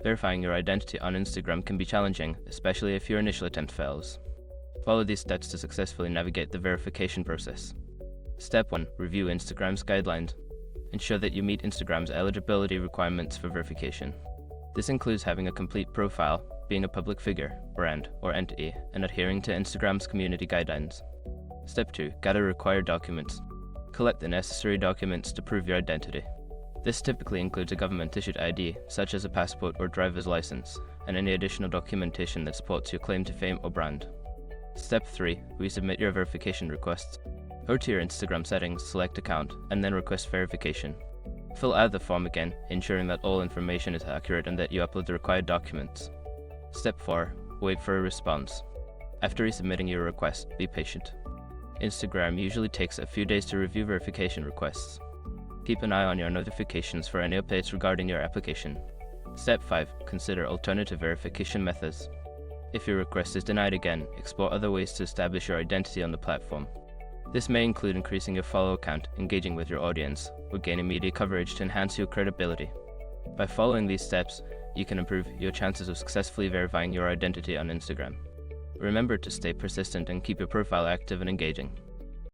Verifying your identity on Instagram can be challenging, especially if your initial attempt fails. Follow these steps to successfully navigate the verification process. Step 1. Review Instagram's guidelines. Ensure that you meet Instagram's eligibility requirements for verification. This includes having a complete profile, being a public figure, brand, or entity, and adhering to Instagram's community guidelines. Step 2. Gather required documents. Collect the necessary documents to prove your identity. This typically includes a government-issued ID, such as a passport or driver's license, and any additional documentation that supports your claim to fame or brand. Step 3. Resubmit your verification requests. Go to your Instagram settings, select account, and then request verification. Fill out the form again, ensuring that all information is accurate and that you upload the required documents. Step 4. Wait for a response. After resubmitting your request, be patient. Instagram usually takes a few days to review verification requests. Keep an eye on your notifications for any updates regarding your application. Step 5. Consider alternative verification methods. If your request is denied again, explore other ways to establish your identity on the platform. This may include increasing your follower count, engaging with your audience, or gaining media coverage to enhance your credibility. By following these steps, you can improve your chances of successfully verifying your identity on Instagram. Remember to stay persistent and keep your profile active and engaging.